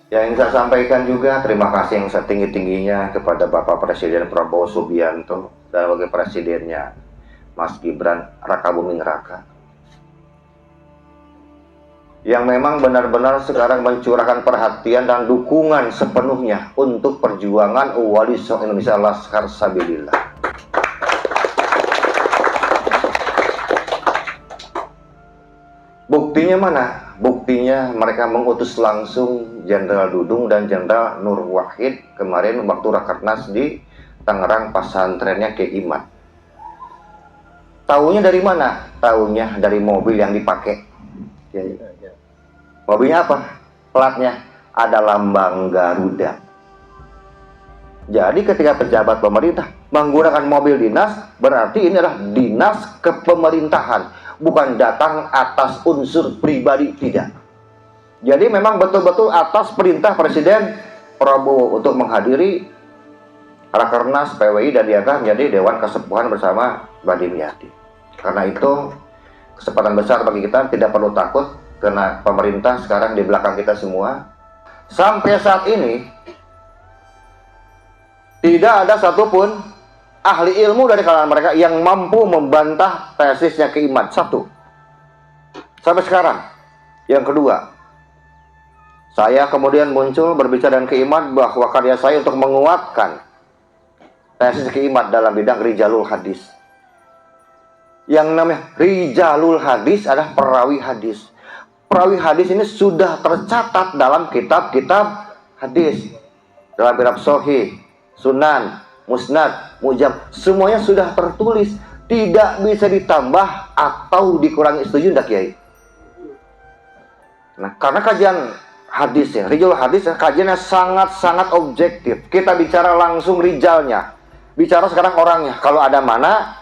Yang ingin saya sampaikan juga terima kasih yang setinggi-tingginya kepada Bapak Presiden Prabowo Subianto dan Wakil Presidennya Mas Gibran Raka Buming Raka, yang memang benar-benar sekarang mencurahkan perhatian dan dukungan sepenuhnya untuk perjuangan Wali Songo Indonesia Laskar Sabilillah. Buktinya mana? Buktinya mereka mengutus langsung Jenderal Dudung dan Jenderal Nur Wahid kemarin waktu Rakernas di Tangerang, pesantrennya Kiai Imad. Taunya dari mana? Taunya dari mobil yang dipakai. Mobilnya apa? Platnya ada lambang Garuda. Jadi ketika pejabat pemerintah menggunakan mobil dinas, berarti ini adalah dinas kepemerintahan, bukan datang atas unsur pribadi, tidak. Jadi memang betul-betul atas perintah Presiden Prabowo untuk menghadiri Rakernas PWI dan diangkat menjadi Dewan Kesepuhan bersama Mbak Dimyati. Karena itu kesempatan besar bagi kita, tidak perlu takut karena pemerintah sekarang di belakang kita semua. Sampai saat ini tidak ada satupun ahli ilmu dari kalangan mereka yang mampu membantah tesisnya Kiai Imad. Satu. Sampai sekarang. Yang kedua, saya kemudian muncul berbicara dengan Kiai Imad bahwa karya saya untuk menguatkan tesis Kiai Imad dalam bidang Rijalul Hadis. Yang namanya Rijalul Hadis adalah perawi hadis. Perawi hadis ini sudah tercatat dalam kitab-kitab hadis, dalam kitab Sahih, Sunan, Musnad, Mujam, semuanya sudah tertulis, tidak bisa ditambah atau dikurangi. Setuju enggak, Kiai? Nah, karena kajian hadis ya, Rijal hadis ya, kajiannya sangat-sangat objektif. Kita bicara langsung rijalnya, bicara sekarang orangnya. Kalau ada mana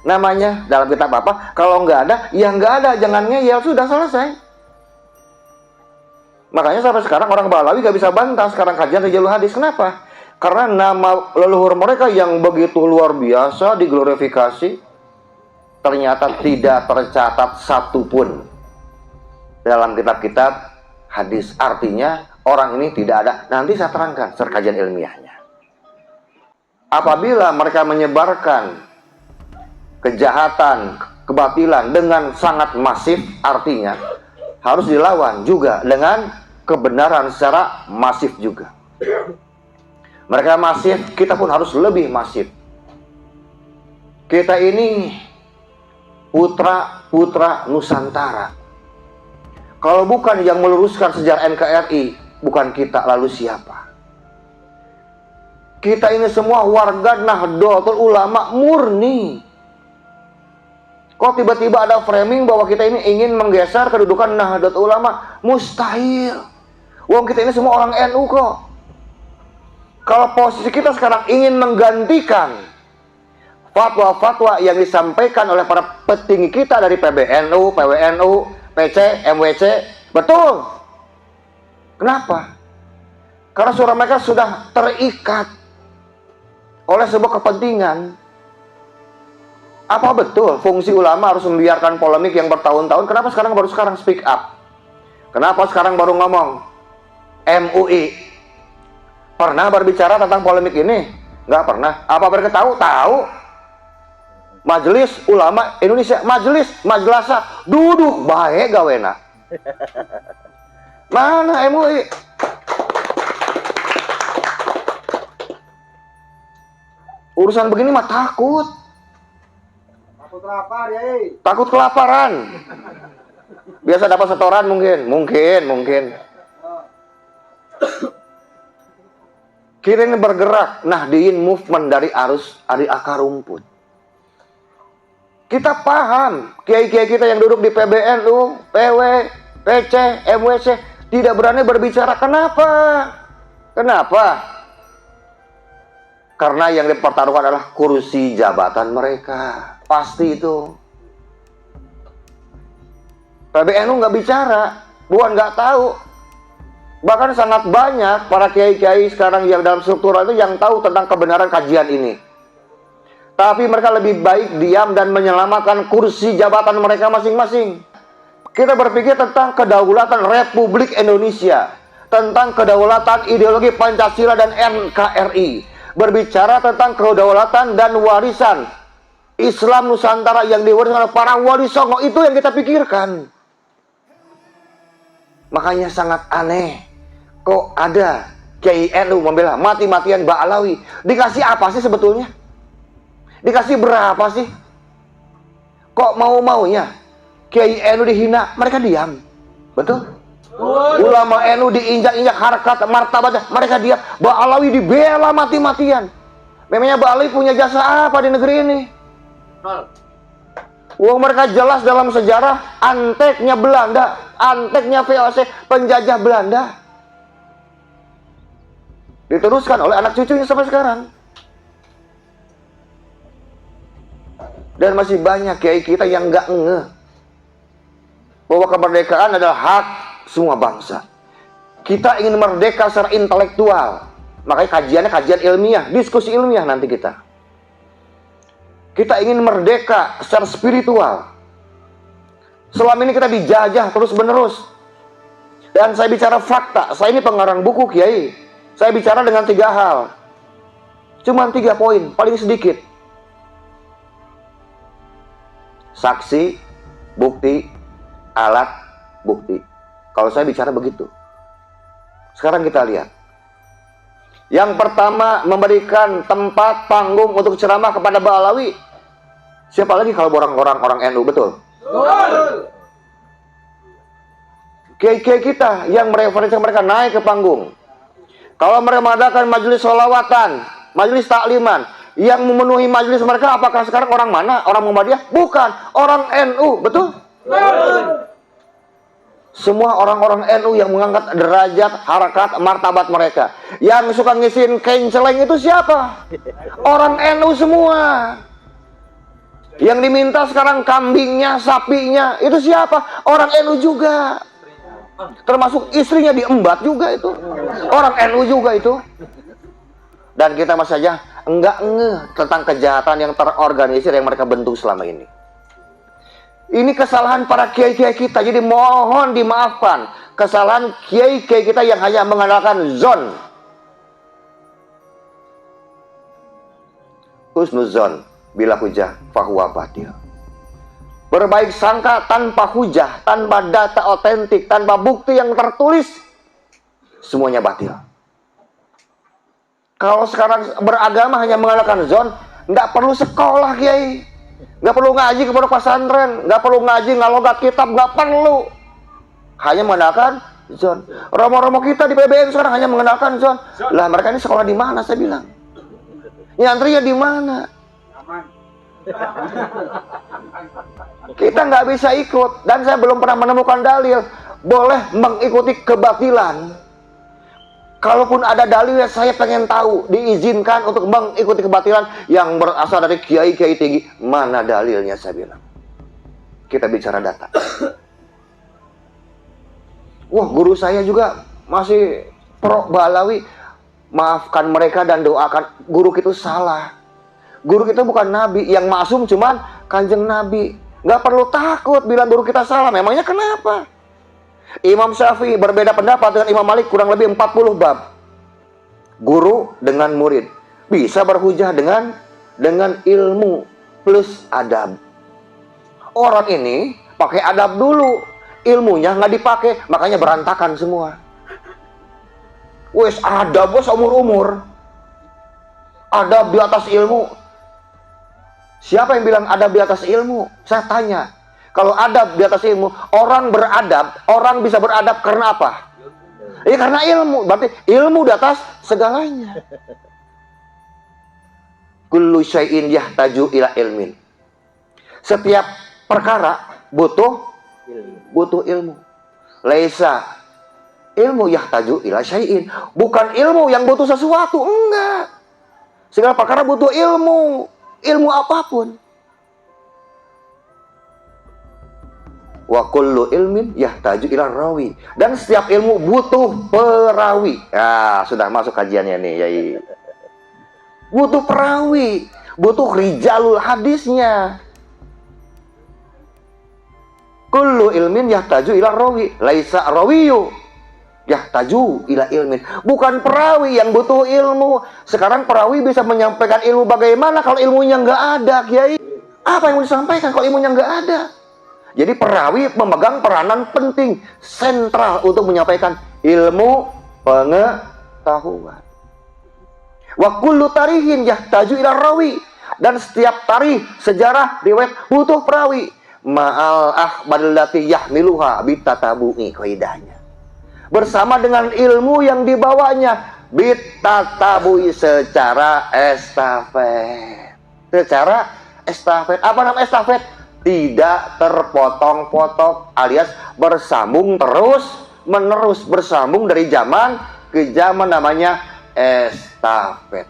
namanya dalam kitab apa, kalau nggak ada, ya nggak ada, jangan ngeyel, sudah selesai. Makanya sampai sekarang orang Balawi nggak bisa bantah sekarang kajian Rijal hadis. Kenapa? Karena nama leluhur mereka yang begitu luar biasa diglorifikasi, ternyata tidak tercatat satupun dalam kitab-kitab hadis. Artinya orang ini tidak ada. Nanti saya terangkan kajian ilmiahnya. Apabila mereka menyebarkan kejahatan, kebatilan dengan sangat masif, artinya harus dilawan juga dengan kebenaran secara masif juga. Mereka masif, kita pun harus lebih masif. Kita ini putra-putra Nusantara. Kalau bukan yang meluruskan sejarah NKRI, bukan kita, lalu siapa? Kita ini semua warga Nahdlatul Ulama murni. Kok tiba-tiba ada framing bahwa kita ini ingin menggeser kedudukan Nahdlatul Ulama? Mustahil. Wong kita ini semua orang NU kok. Kalau posisi kita sekarang ingin menggantikan fatwa-fatwa yang disampaikan oleh para petinggi kita dari PBNU, PWNU, PC, MWC, betul. Kenapa? Karena suara mereka sudah terikat oleh sebuah kepentingan. Apa betul fungsi ulama harus membiarkan polemik yang bertahun-tahun? Kenapa sekarang baru speak up? Kenapa sekarang baru ngomong? MUI pernah berbicara tentang polemik ini? Nggak pernah. Apa mereka tahu? Tahu. Majelis Ulama Indonesia, Majelasa, duduk baik gawena. Mana MUI? Urusan begini mah takut. Takut lapar ya. Takut kelaparan. Biasa dapat setoran mungkin. Kita ini bergerak Nahdliyin movement dari akar rumput. Kita paham, kiai-kiai kita yang duduk di PBNU, PW, PC, MWC tidak berani berbicara. Kenapa? Karena yang dipertaruhkan adalah kursi jabatan mereka. Pasti itu. PBNU nggak bicara, bukan nggak tahu. Bahkan sangat banyak para kiai-kiai sekarang yang dalam struktural itu yang tahu tentang kebenaran kajian ini. Tapi mereka lebih baik diam dan menyelamatkan kursi jabatan mereka masing-masing. Kita berpikir tentang kedaulatan Republik Indonesia. tentang kedaulatan ideologi Pancasila dan NKRI, berbicara tentang kedaulatan dan warisan Islam Nusantara yang diwariskan oleh para wali songo. Itu yang kita pikirkan. Makanya sangat aneh kok ada Kiai NU membela mati-matian Mbak Alawi. Dikasih apa sih sebetulnya? Dikasih berapa sih? Kok mau-maunya Kiai NU dihina, mereka diam. Betul? Ulama NU diinjak-injak harkat martabatnya, mereka diam. Mbak Alawi dibela mati-matian. Memangnya Mbak Alawi punya jasa apa di negeri ini? Wong mereka jelas dalam sejarah anteknya Belanda, anteknya VOC, penjajah Belanda. Diteruskan oleh anak cucunya sampai sekarang. Dan masih banyak kiai kita yang nggak ngeh bahwa kemerdekaan adalah hak semua bangsa. Kita ingin merdeka secara intelektual. Makanya kajiannya kajian ilmiah, diskusi ilmiah nanti kita. Kita ingin merdeka secara spiritual. Selama ini kita dijajah terus-menerus. Dan saya bicara fakta. Saya ini pengarang buku, Kiai. Saya bicara dengan 3 hal. Cuman 3 poin, paling sedikit. Saksi, bukti, alat, bukti. Kalau saya bicara begitu. Sekarang kita lihat. Yang pertama, memberikan tempat panggung untuk ceramah kepada Mbak Alawi. Siapa lagi kalau orang NU, betul? Kiai-kiai kita yang mereferensikan mereka naik ke panggung. Kalau mereka mengadakan majelis sholawatan, majelis takliman, yang memenuhi majelis mereka apakah sekarang orang mana? Orang Muhammadiyah? Bukan, orang NU, betul? Semua orang-orang NU yang mengangkat derajat, harakat, martabat mereka. Yang suka ngisiin kenceleng itu siapa? Orang NU semua. Yang diminta sekarang kambingnya, sapinya, itu siapa? Orang NU juga. Termasuk istrinya diembat juga itu. Orang NU juga itu. Dan kita masih saja enggak ngeh tentang kejahatan yang terorganisir yang mereka bentuk selama ini. Ini kesalahan para kiai-kiai kita. Jadi mohon dimaafkan kesalahan kiai-kiai kita yang hanya mengandalkan zon. Husnuzon bila hujah fahuwa batil. Berbaik sangka tanpa hujah, tanpa data otentik, tanpa bukti yang tertulis, semuanya batil. Kalau sekarang beragama hanya mengandalkan zon, nggak perlu sekolah, Kiai. Nggak perlu ngaji ke pondok pesantren, nggak perlu ngaji ngalogat kitab, nggak perlu. Hanya mengandalkan zon. Romo-romo kita di PBN sekarang hanya mengandalkan zon. Lah mereka ini sekolah di mana, saya bilang? Nyantrinya di mana? Kita nggak bisa ikut. Dan saya belum pernah menemukan dalil boleh mengikuti kebatilan. Kalaupun ada dalilnya, saya pengen tahu diizinkan untuk mengikuti kebatilan yang berasal dari kiai-kiai tinggi. Mana dalilnya, saya bilang. Kita bicara data. Wah, guru saya juga masih pro Balawi. Maafkan mereka dan doakan. Guru itu salah. Guru kita bukan nabi. Yang maksum cuman kanjeng nabi. Nggak perlu takut bilang guru kita salah. Memangnya kenapa? Imam Syafi'i berbeda pendapat dengan Imam Malik kurang lebih 40 bab. Guru dengan murid bisa berhujah dengan ilmu plus adab. Orang ini pakai adab dulu, ilmunya nggak dipakai, makanya berantakan semua. Wes adab bos umur-umur. Adab di atas ilmu. Siapa yang bilang adab di atas ilmu? Saya tanya. Kalau adab di atas ilmu, orang beradab, orang bisa beradab karena apa? Ya karena ilmu. Berarti ilmu di atas segalanya. Kullu syai'in yahtaju ila ilmin. Setiap perkara butuh ilmu. Laisa ilmu yahtaju ila syai'in. Bukan ilmu yang butuh sesuatu, enggak. Segala perkara butuh ilmu. Ilmu apapun. Wa kullu ilmin yahtaju ila rawi. Dan setiap ilmu butuh perawi. Ya, sudah masuk kajiannya nih, Yai. Butuh perawi, butuh rijalul hadisnya. Kullu ilmin yahtaju ila rawi, laisa rawiyu yahtaju ila ilmin. Bukan perawi yang butuh ilmu. Sekarang perawi bisa menyampaikan ilmu bagaimana kalau ilmunya nggak ada, Kiai? Apa yang mau disampaikan kalau ilmunya nggak ada? Jadi perawi memegang peranan penting, sentral untuk menyampaikan ilmu pengetahuan. Wa kullu tarihin yahtaju ila rawi. Dan setiap tarikh, sejarah, riwayat butuh perawi. Ma'al akhbarillati yahmiluha bitatabu'i kaidahnya. Bersama dengan ilmu yang dibawanya bitatabu'i secara estafet. Secara estafet. Apa nama estafet? Tidak terpotong-potong alias bersambung terus menerus, bersambung dari zaman ke zaman, namanya estafet.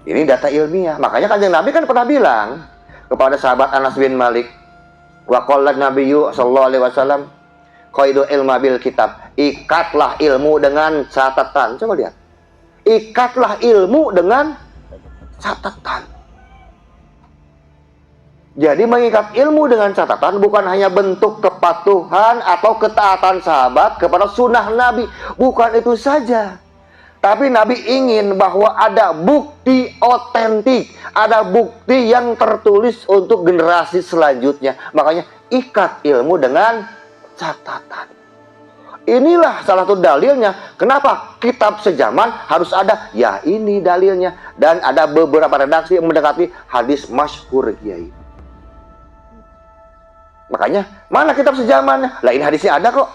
Ini data ilmiah. Makanya Kanjeng Nabi kan pernah bilang kepada sahabat Anas bin Malik, wa qala nabiyyu sallallahu alaihi wasallam, qaidu ilma bil kitab. Ikatlah ilmu dengan catatan. Coba lihat. Ikatlah ilmu dengan catatan. Jadi mengikat ilmu dengan catatan bukan hanya bentuk kepatuhan atau ketaatan sahabat kepada sunnah Nabi. Bukan itu saja. Tapi Nabi ingin bahwa ada bukti otentik, ada bukti yang tertulis untuk generasi selanjutnya. Makanya ikat ilmu dengan catatan. Inilah salah satu dalilnya. Kenapa kitab sejaman harus ada? Ya ini dalilnya. Dan ada beberapa redaksi yang mendekati hadis masyhur, Kiai. Makanya mana kitab sejaman? Lah ini hadisnya ada kok.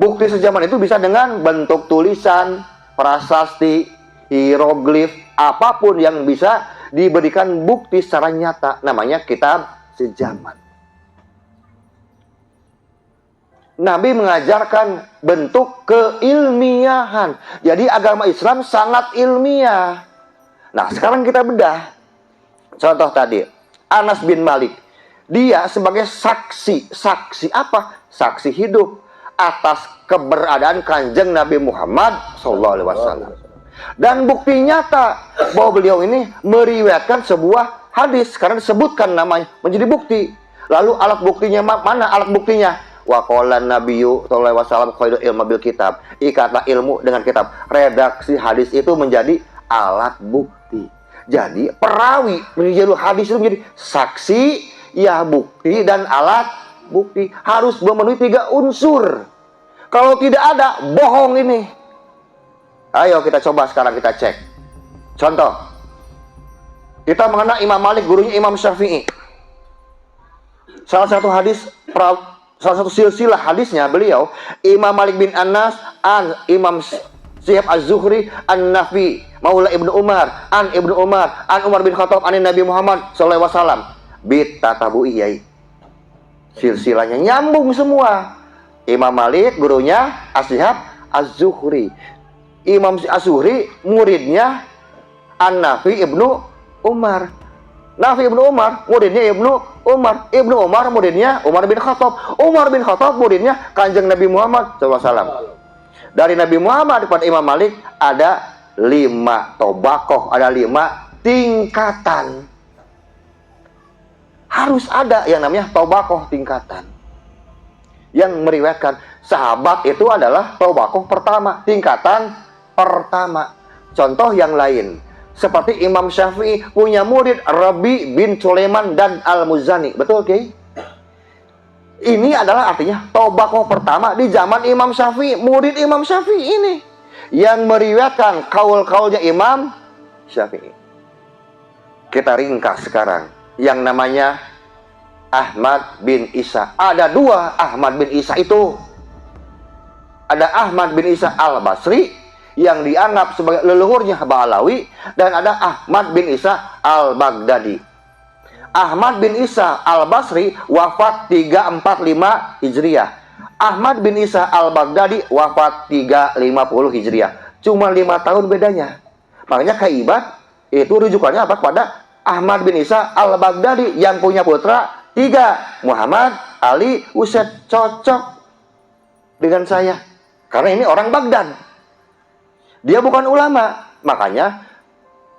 Bukti sejaman itu bisa dengan bentuk tulisan, prasasti, hieroglif, apapun yang bisa diberikan bukti secara nyata. Namanya kitab sejaman. Nabi mengajarkan bentuk keilmiahan. Jadi agama Islam sangat ilmiah. Nah sekarang kita bedah. Contoh tadi, Anas bin Malik. Dia sebagai saksi. Saksi apa? Saksi hidup atas keberadaan Kanjeng Nabi Muhammad SAW. Dan bukti nyata bahwa beliau ini meriwayatkan sebuah hadis karena disebutkan namanya menjadi bukti. Lalu alat buktinya mana? Alat buktinya wa qala nabiyyu sallallahu alaihi wasallam qaidu ilma bil kitab. Ikatlah ilmu dengan kitab. Redaksi hadis itu menjadi alat bukti. Jadi perawi menjadi hadis itu menjadi saksi, ya bukti dan alat bukti. Harus memenuhi 3 unsur. Kalau tidak ada, bohong ini. Ayo kita coba sekarang kita cek. Contoh. Kita mengenal Imam Malik, gurunya Imam Syafi'i. Salah satu silsilah hadisnya beliau, Imam Malik bin Anas, an Imam Syihab Az-Zuhri, an Nafi, Maula Ibnu Umar, an Ibnu Umar, an Umar bin Khattab, an Nabi Muhammad sallallahu alaihi wasallam. Bitatabu'i yai. Silsilahnya nyambung semua. Imam Malik gurunya Syihab Az-Zuhri. Imam Az-Zuhri muridnya An-Nafi Ibnu Umar. Nafi Ibnu Umar muridnya Ibnu Umar. Ibnu Umar muridnya Umar bin Khattab. Umar bin Khattab muridnya Kanjeng Nabi Muhammad SAW. Dari Nabi Muhammad kepada Imam Malik ada 5 tobakoh, ada 5 tingkatan. Harus ada yang namanya tobakoh tingkatan. Yang meriwayatkan sahabat itu adalah tobakoh pertama, tingkatan pertama. Contoh yang lain, seperti Imam Syafi'i punya murid Rabi bin Sulaiman dan Al-Muzani. Betul, Kiai? Ini adalah artinya tobakoh pertama di zaman Imam Syafi'i. Murid Imam Syafi'i ini yang meriwayatkan kaul-kaulnya Imam Syafi'i. Kita ringkas sekarang. Yang namanya Ahmad bin Isa. Ada 2 Ahmad bin Isa itu. Ada Ahmad bin Isa Al-Basri yang dianggap sebagai leluhurnya Ba'alawi, dan ada Ahmad bin Isa Al-Baghdadi. Ahmad bin Isa Al-Basri wafat 345 Hijriah. Ahmad bin Isa Al-Baghdadi wafat 350 Hijriah. Cuma 5 tahun bedanya. Makanya kaibat itu rujukannya apa? Kepada Ahmad bin Isa Al-Baghdadi yang punya putra 3, Muhammad, Ali, Usaid. Cocok dengan saya karena ini orang Baghdad. Dia bukan ulama. Makanya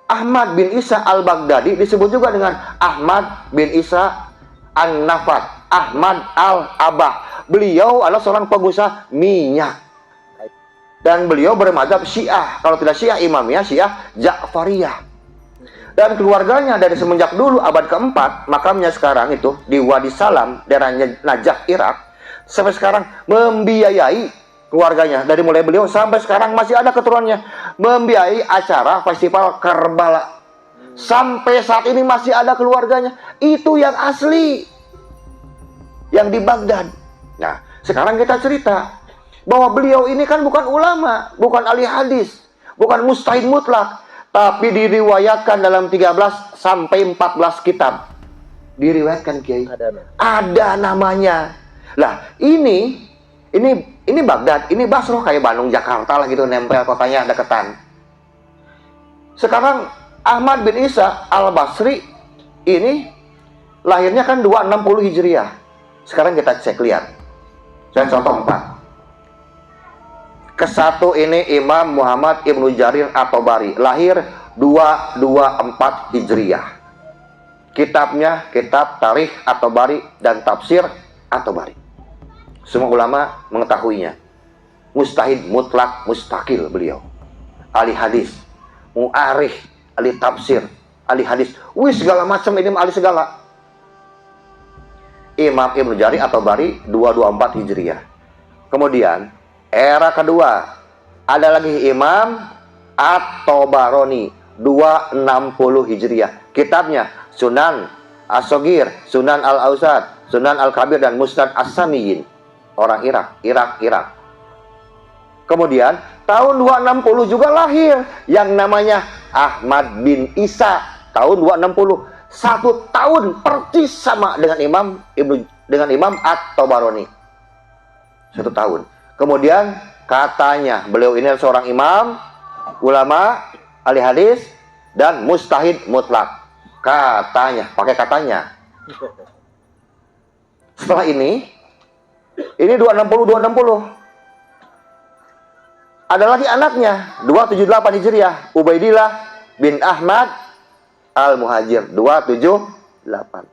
Ahmad bin Isa Al-Baghdadi disebut juga dengan Ahmad bin Isa An-Nafat, Ahmad Al-Abah. Beliau adalah seorang pengusaha minyak. Dan beliau bermadzhab Syiah. Kalau tidak Syiah Imamiyah, Syiah Ja'fariyah. Dan keluarganya dari semenjak dulu abad keempat, makamnya sekarang itu di Wadi Salam, daerah Najaf, Irak, sampai sekarang membiayai keluarganya. Dari mulai beliau sampai sekarang masih ada keturunannya membiayai acara festival Karbala. Sampai saat ini masih ada keluarganya. Itu yang asli, yang di Baghdad. Nah, sekarang kita cerita bahwa beliau ini kan bukan ulama, bukan ahli hadis, bukan mustahid mutlak, tapi diriwayatkan dalam 13 sampai 14 kitab. Diriwayatkan, Kiai. Ada namanya. Lah, ini Baghdad, ini Basro, kayak Bandung, Jakarta lah gitu, nempel kotanya deketan. Sekarang Ahmad bin Isa Al-Basri ini lahirnya kan 260 Hijriah. Sekarang kita cek lihat. Saya contoh 4. Kesatu ini Imam Muhammad Ibnu Jarir At-Tabari, lahir 224 Hijriah. Kitabnya kitab Tarikh At-Tabari dan Tafsir At-Tabari. Semua ulama mengetahuinya. Mustahid mutlak mustakil beliau. Ahli hadis, mu'arikh, ahli tafsir, ahli hadis. Segala macam ini ahli segala. Imam Ibnu Jarir At-Tabari 224 Hijriah. Kemudian era kedua, ada lagi Imam At-Tabarani 260 Hijriah. Kitabnya Sunan As-Shagir, Sunan Al-Ausat, Sunan Al-Kabir, dan Musnad As-Samiyin. Orang Irak. Kemudian tahun 260 juga lahir yang namanya Ahmad bin Isa, tahun 260. 1 tahun persis sama dengan Imam At-Tabarani. 1 tahun. Kemudian katanya beliau ini adalah seorang imam, ulama, ahli hadis, dan mustahid mutlak. Katanya, pakai katanya. Setelah ini 260. Ada lagi anaknya, 278 Hijriah, Ubaidillah bin Ahmad Al-Muhajir, 278.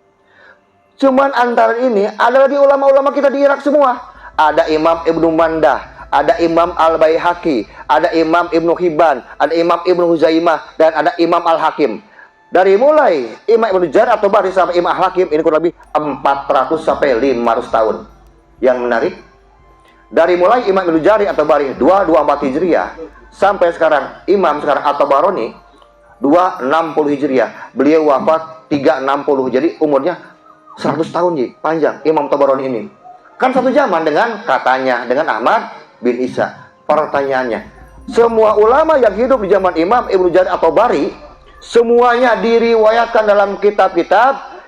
Cuman antara ini ada lagi ulama-ulama kita di Irak semua. Ada Imam Ibnu Mandah, ada Imam Al-Baihaqi, ada Imam Ibnu Hibban, ada Imam Ibnu Huzaimah, dan ada Imam Al-Hakim. Dari mulai Imam Ibnu Jarir At-Tabari sampai Imam Al-Hakim, ini kurang lebih 400 sampai 500 tahun. Yang menarik, dari mulai Imam Ibnu Jarir At-Tabari 224 Hijriah sampai sekarang Imam sekarang At-Tabarani 260 Hijriah. Beliau wafat 360, jadi umurnya 100 tahun, panjang Imam Tabarani ini. Kan satu zaman dengan katanya, dengan Ahmad bin Isa. Pertanyaannya, semua ulama yang hidup di zaman Imam Ibnu Jarir At-Tabari, semuanya diriwayatkan dalam kitab-kitab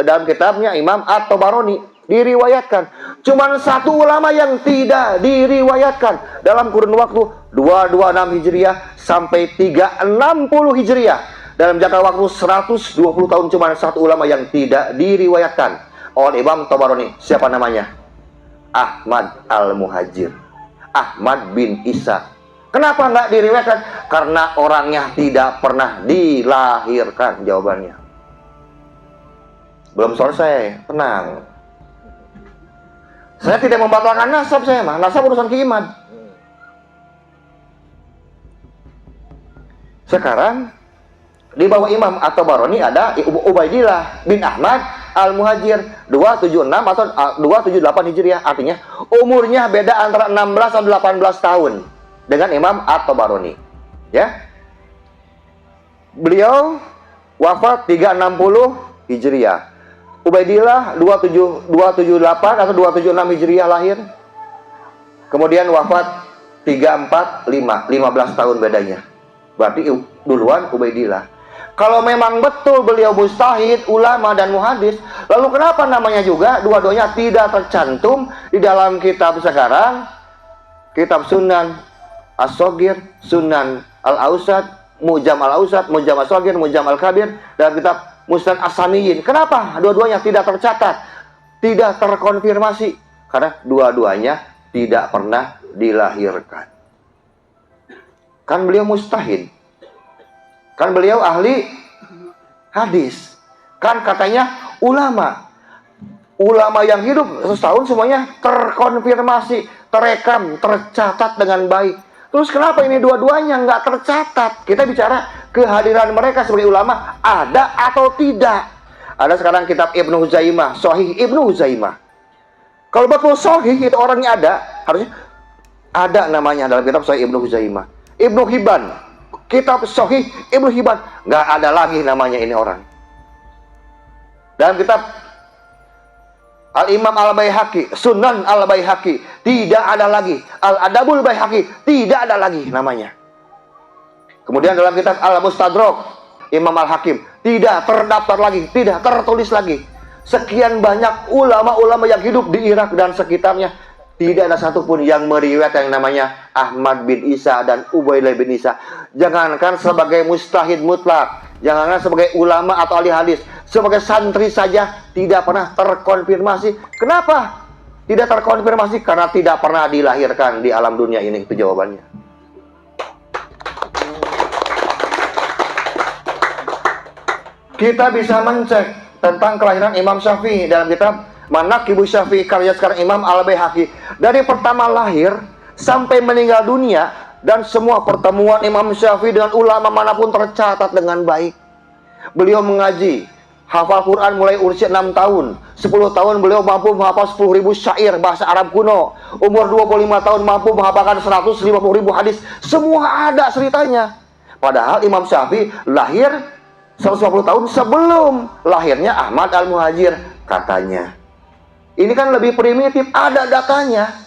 dalam kitabnya Imam At-Tabarani, diriwayatkan. Cuman satu ulama yang tidak diriwayatkan dalam kurun waktu 226 Hijriah sampai 360 Hijriah. Dalam jangka waktu 120 tahun, cuman satu ulama yang tidak diriwayatkan oleh Imam Tabarani. Siapa namanya? Ahmad Al-Muhajir, Ahmad bin Isa. Kenapa nggak diriwayatkan? Karena orangnya tidak pernah dilahirkan. Jawabannya belum selesai, tenang. Saya tidak membatalkan nasab, nasab urusan keiman. Sekarang di bawah Imam At-Tabarani ada Ubaidillah bin Ahmad Al-Muhajir 276 atau 278 Hijriah. Artinya umurnya beda antara 16 atau 18 tahun dengan Imam At-Tabarani. Ya. Beliau wafat 360 Hijriah. Ubaidillah 278 atau 276 Hijriah lahir. Kemudian wafat 345, 15 tahun bedanya. Berarti duluan Ubaidillah. Kalau memang betul beliau mustahid, ulama, dan muhadis, lalu kenapa namanya juga dua-duanya tidak tercantum di dalam kitab sekarang? Kitab Sunan As-Shagir, Sunan Al-Ausat, Mujam Al-Ausat, Mujam As-Shagir, Mujam Al-Kabir, dan kitab Musnad As-Samiyin. Kenapa dua-duanya tidak tercatat, tidak terkonfirmasi? Karena dua-duanya tidak pernah dilahirkan. Kan beliau mustahid, kan beliau ahli hadis, kan katanya ulama. ulama yang hidup setahun semuanya terkonfirmasi, terekam, tercatat dengan baik. Terus kenapa ini dua-duanya nggak tercatat? Kita bicara kehadiran mereka sebagai ulama ada atau tidak. Ada sekarang kitab Ibnu Huzaimah, Sahih Ibnu Huzaimah. Kalau betul Sahih itu orangnya ada, harusnya ada namanya dalam kitab Sahih Ibnu Huzaimah. Ibnu Hibban, kitab Sahih Ibnu Hibban, nggak ada lagi namanya ini orang. Dalam kitab Al-Imam Al-Baihaqi, Sunan Al-Baihaqi, tidak ada lagi. Al-Adabul Baihaqi, tidak ada lagi namanya. Kemudian dalam kitab Al-Mustadrak, Imam Al-Hakim, tidak terdaftar lagi, tidak tertulis lagi. Sekian banyak ulama-ulama yang hidup di Irak dan sekitarnya, tidak ada satupun yang meriwayatkan yang namanya Ahmad bin Isa dan Ubaidillah bin Isa. Jangankan sebagai mustahid mutlak, jangankan sebagai ulama atau ahli hadis, sebagai santri saja tidak pernah terkonfirmasi. Kenapa tidak terkonfirmasi? Karena tidak pernah dilahirkan di alam dunia ini. Itu jawabannya. Kita bisa mencek tentang kelahiran Imam Syafi'i dalam kitab Manaqibu Syafi'i karya sekarang Imam Al-Baihaqi. Dari pertama lahir sampai meninggal dunia, dan semua pertemuan Imam Syafi'i dengan ulama manapun tercatat dengan baik. Beliau mengaji, hafal Quran mulai usia 6 tahun. 10 tahun beliau mampu menghafal 10.000 syair bahasa Arab kuno. Umur 25 tahun mampu menghafalkan 150.000 hadis. Semua ada ceritanya. Padahal Imam Syafi'i lahir 150 tahun sebelum lahirnya Ahmad Al-Muhajir katanya. Ini kan lebih primitif, ada datanya.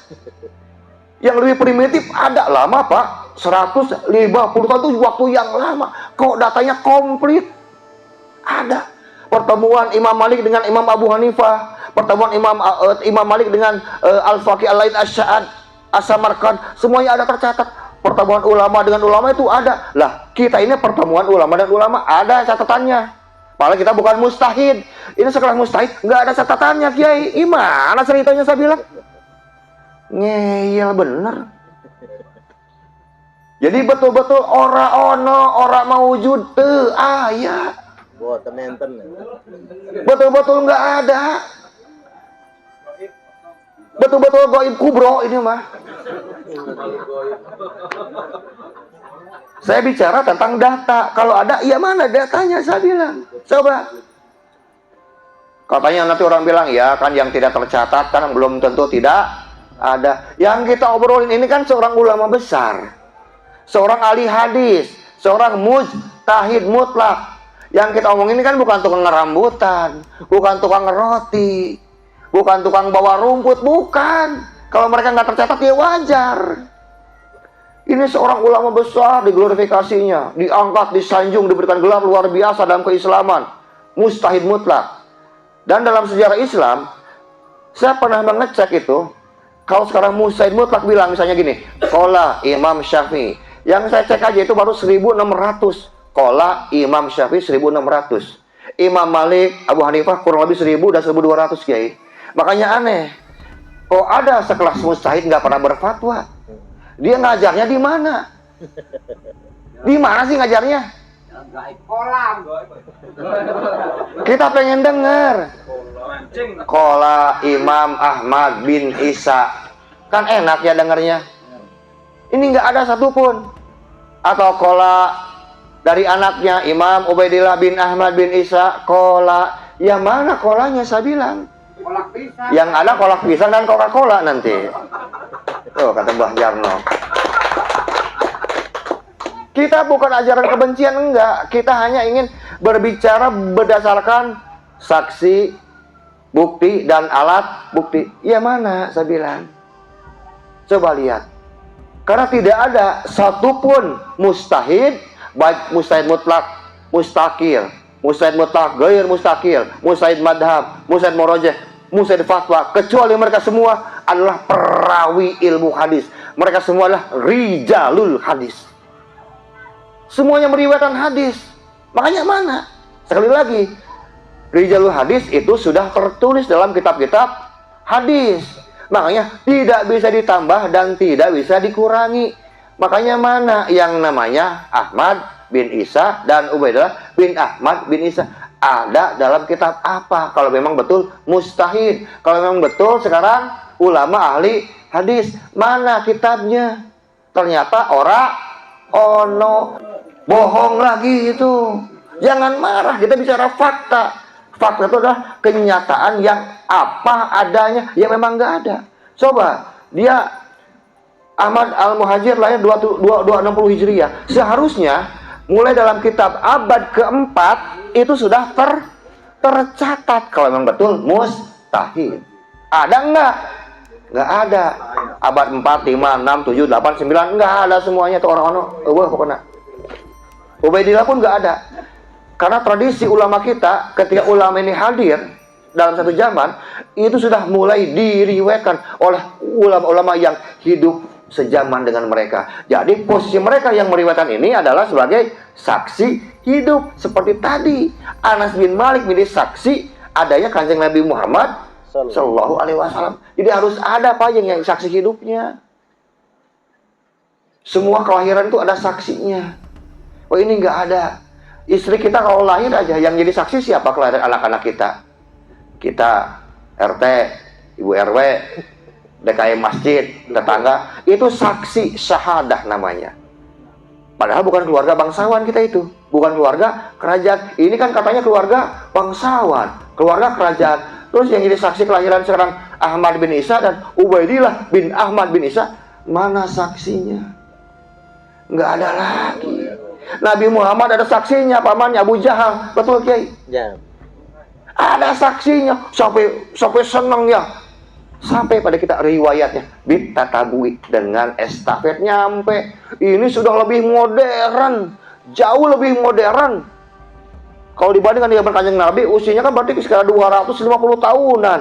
Yang lebih primitif ada lama Pak, 150 tahun itu waktu yang lama. Kok datanya komplit? Ada. Pertemuan Imam Malik dengan Imam Abu Hanifah, pertemuan Imam Malik dengan Al-Faqih Al-Laits Asy-Sya'ad, As-Samarqand, semuanya ada tercatat. Pertemuan ulama dengan ulama itu ada. Lah, kita ini pertemuan ulama dan ulama ada catatannya. Padahal kita bukan mustahid. Ini sekelas mustahid, nggak ada catatannya, Kiai. Gimana ceritanya saya bilang? Ngeyel bener. Jadi betul-betul ora ono, ora mawujud teu aya. Betul-betul nggak ada. Betul-betul gaib kubro ini mah. Saya bicara tentang data. Kalau ada, ya mana datanya? Saya bilang, coba. Katanya nanti orang bilang, ya kan yang tidak tercatat kan belum tentu tidak ada. Yang kita obrolin ini kan seorang ulama besar, seorang ahli hadis, seorang mujtahid mutlak. Yang kita omongin ini kan bukan tukang rambutan, bukan tukang roti, bukan tukang bawa rumput, bukan. Kalau mereka nggak tercatat ya wajar. Ini seorang ulama besar, diglorifikasinya, diangkat, disanjung, diberikan gelar luar biasa dalam keislaman, mustahid mutlak. Dan dalam sejarah Islam, saya pernah mengecek itu, kalau sekarang mustahid mutlak bilang misalnya gini, qala Imam Syafi'i, yang saya cek aja itu baru 1.600. Qala Imam Syafi'i 1.600. Imam Malik, Abu Hanifah kurang lebih 1.000 dan 1.200, Kiai. Makanya aneh, kok ada sekelas mustahid nggak pernah berfatwa? Dia ngajarnya di mana? Di mana sih ngajarnya? Kolam. Kita pengen dengar. Qala Imam Ahmad bin Isa. Kan enak ya dengarnya. Ini nggak ada satupun. Atau qala dari anaknya Imam Ubaidillah bin Ahmad bin Isa. Qala. Ya mana kolanya saya bilang? Kolak pisang. Yang ada kolak pisang dan Coca-Cola nanti. Tuh kata Mbah Jarno. Kita bukan ajaran kebencian, enggak. Kita hanya ingin berbicara berdasarkan saksi, bukti, dan alat bukti. Ya mana saya bilang. Coba lihat. Karena tidak ada satupun mustahid, baik mustahid mutlak, mustakil, mustahid mutlak, gair mustakil, mustahid madhab, mustahid morojeh, mustahid fatwa, kecuali mereka semua adalah perawi ilmu hadis. Mereka semua adalah rijalul hadis. Semuanya meriwayatkan hadis. Makanya mana? Sekali lagi, rijalul hadis itu sudah tertulis dalam kitab-kitab hadis. Makanya tidak bisa ditambah dan tidak bisa dikurangi. Makanya mana yang namanya Ahmad bin Isa dan Ubaidillah bin Ahmad bin Isa? Ada dalam kitab apa? Kalau memang betul mustahid. Kalau memang betul sekarang ulama ahli hadis, mana kitabnya? Ternyata ono bohong lagi itu. Jangan marah, kita bicara fakta. Fakta itu adalah kenyataan yang apa adanya, yang memang nggak ada. Coba, dia Ahmad Al-Muhajir lahir 260 Hijriah. Seharusnya mulai dalam kitab abad keempat itu sudah tercatat kalau memang betul mustahil. Ada enggak? Enggak ada. Abad 4, 5, 6, 7, 8, 9 enggak ada semuanya itu orang-orang. Pokoknya Ubaidillah pun enggak ada. Karena tradisi ulama kita ketika ulama ini hadir dalam satu zaman itu sudah mulai diriwayatkan oleh ulama-ulama yang hidup sejaman dengan mereka. Jadi posisi mereka yang meriwayatkan ini adalah sebagai saksi hidup. Seperti tadi Anas bin Malik menjadi saksi adanya Kanjeng Nabi Muhammad Sallallahu Alaihi Wasallam. Jadi harus ada yang saksi hidupnya. Semua kelahiran itu ada saksinya. Oh ini nggak ada. Istri kita kalau lahir aja yang jadi saksi siapa? Kelahiran anak-anak kita. Kita RT, Ibu RW, DKM masjid, tetangga, itu saksi syahadah namanya. Padahal bukan keluarga bangsawan kita itu, bukan keluarga kerajaan. Ini kan katanya keluarga bangsawan, keluarga kerajaan. Terus yang jadi saksi kelahiran sekarang Ahmad bin Isa dan Ubaidillah bin Ahmad bin Isa, mana saksinya? Nggak ada lagi. Nabi Muhammad ada saksinya, pamannya Abu Jahal, betul Kiai? Ya. Ada saksinya, sampai senang ya. Sampai pada kita riwayatnya bitatabui dengan estafet nyampe. Ini sudah lebih modern, jauh lebih modern. Kalau dibandingkan dengan Kanjeng Nabi, usianya kan berarti sekitar 250 tahunan.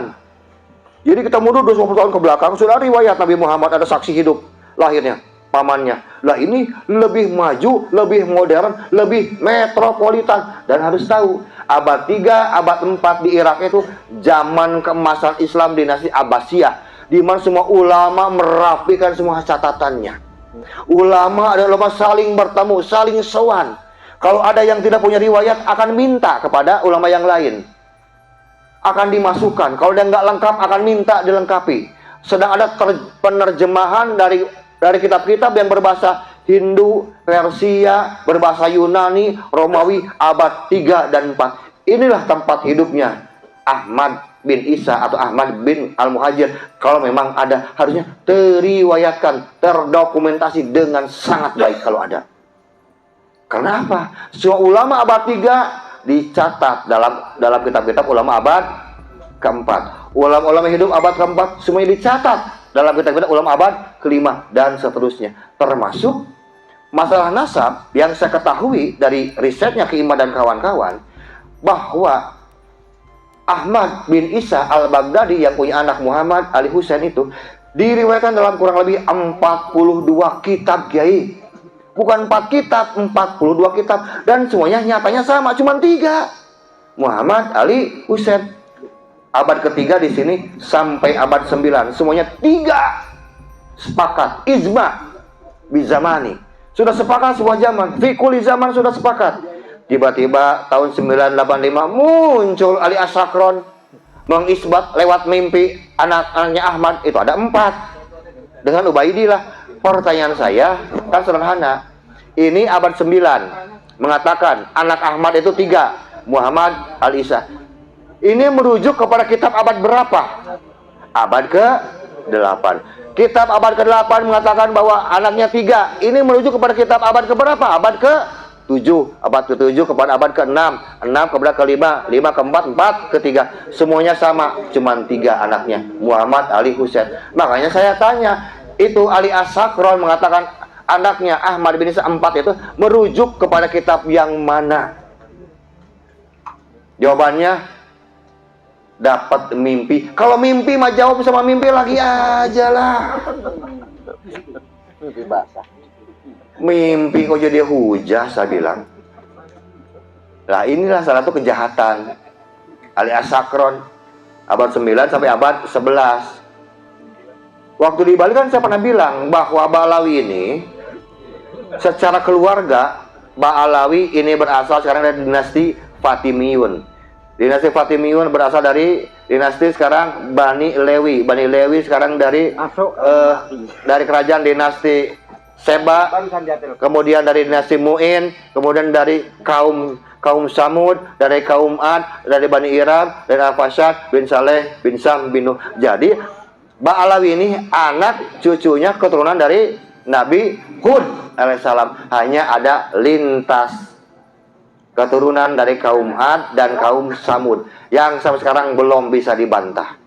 Jadi kita mundur 250 tahun ke belakang, sudah riwayat Nabi Muhammad ada saksi hidup lahirnya, pamannya. Lah ini lebih maju, lebih modern, lebih metropolitan. Dan harus tahu, abad 3, abad 4 di Irak itu zaman keemasan Islam dinasti Abbasiyah, di mana semua ulama merapikan semua catatannya. Ulama adalah saling bertemu, saling sowan. Kalau ada yang tidak punya riwayat akan minta kepada ulama yang lain, akan dimasukkan. Kalau dia nggak lengkap akan minta dilengkapi. Sedang ada penerjemahan dari kitab-kitab yang berbahasa Hindu, Persia, berbahasa Yunani, Romawi, abad 3 dan 4. Inilah tempat hidupnya Ahmad bin Isa atau Ahmad bin Al-Muhajir. Kalau memang ada, harusnya teriwayatkan, terdokumentasi dengan sangat baik kalau ada. Karena apa? Semua ulama abad 3 dicatat dalam kitab-kitab ulama abad keempat. Ulama-ulama hidup abad keempat semuanya dicatat dalam kitab-kitab ulama abad kelima dan seterusnya. Termasuk masalah nasab yang saya ketahui dari risetnya Ki Imad dan kawan-kawan, bahwa Ahmad bin Isa Al-Baghdadi yang punya anak Muhammad Ali Husain itu diriwayatkan dalam kurang lebih 42 kitab Kiai. Bukan 4 kitab, 42 kitab. Dan semuanya nyatanya sama, cuma 3. Muhammad Ali Husain. Abad ketiga di sini sampai abad 9. Semuanya 3 sepakat. Ijma bizamani. Sudah sepakat sebuah zaman. Fikuli zaman sudah sepakat. Tiba-tiba tahun 985 muncul Ali As-Sakron mengisbat lewat mimpi anak-anaknya Ahmad. Itu ada 4 dengan Ubaidillah. Pertanyaan saya kan sederhana. Ini abad 9 mengatakan anak Ahmad itu 3, Muhammad Al-Isa. Ini merujuk kepada kitab abad berapa? Abad ke-8. Kitab abad ke-8 mengatakan bahwa anaknya 3. Ini merujuk kepada kitab abad ke-berapa? Abad ke-7. Abad ke-7 kepada abad ke-6. 6 kepada ke-5. 5 ke-4. 4 ke-3. Semuanya sama. Cuman 3 anaknya. Muhammad Ali Husain. Makanya saya tanya. Itu Ali As-Sakron mengatakan anaknya Ahmad bin Isa 4 itu merujuk kepada kitab yang mana? Jawabannya dapat mimpi. Kalau mimpi mah jawab sama mimpi lagi aja lah. Mimpi basah. Mimpi kok jadi hujah, saya bilang. Nah inilah salah satu kejahatan Ali As-Sakron abad 9 sampai abad 11. Waktu di Bali kan saya pernah bilang bahwa Ba'alawi ini secara keluarga, Ba'alawi ini berasal sekarang dari dinasti Fatimiyun. Dinasti Fatimiyun berasal dari dinasti sekarang Bani Lewi. Bani Lewi sekarang dari dari kerajaan dinasti Seba, kemudian dari dinasti Mu'in, kemudian dari kaum Samud, dari kaum Ad, dari Bani Iram, dari Al-Fasad bin Saleh bin Sam bin Nuh. Jadi Ba'alawi ini anak cucunya keturunan dari Nabi Hud alaihissalam. Hanya ada lintas keturunan dari kaum Ad dan kaum Samud yang sampai sekarang belum bisa dibantah.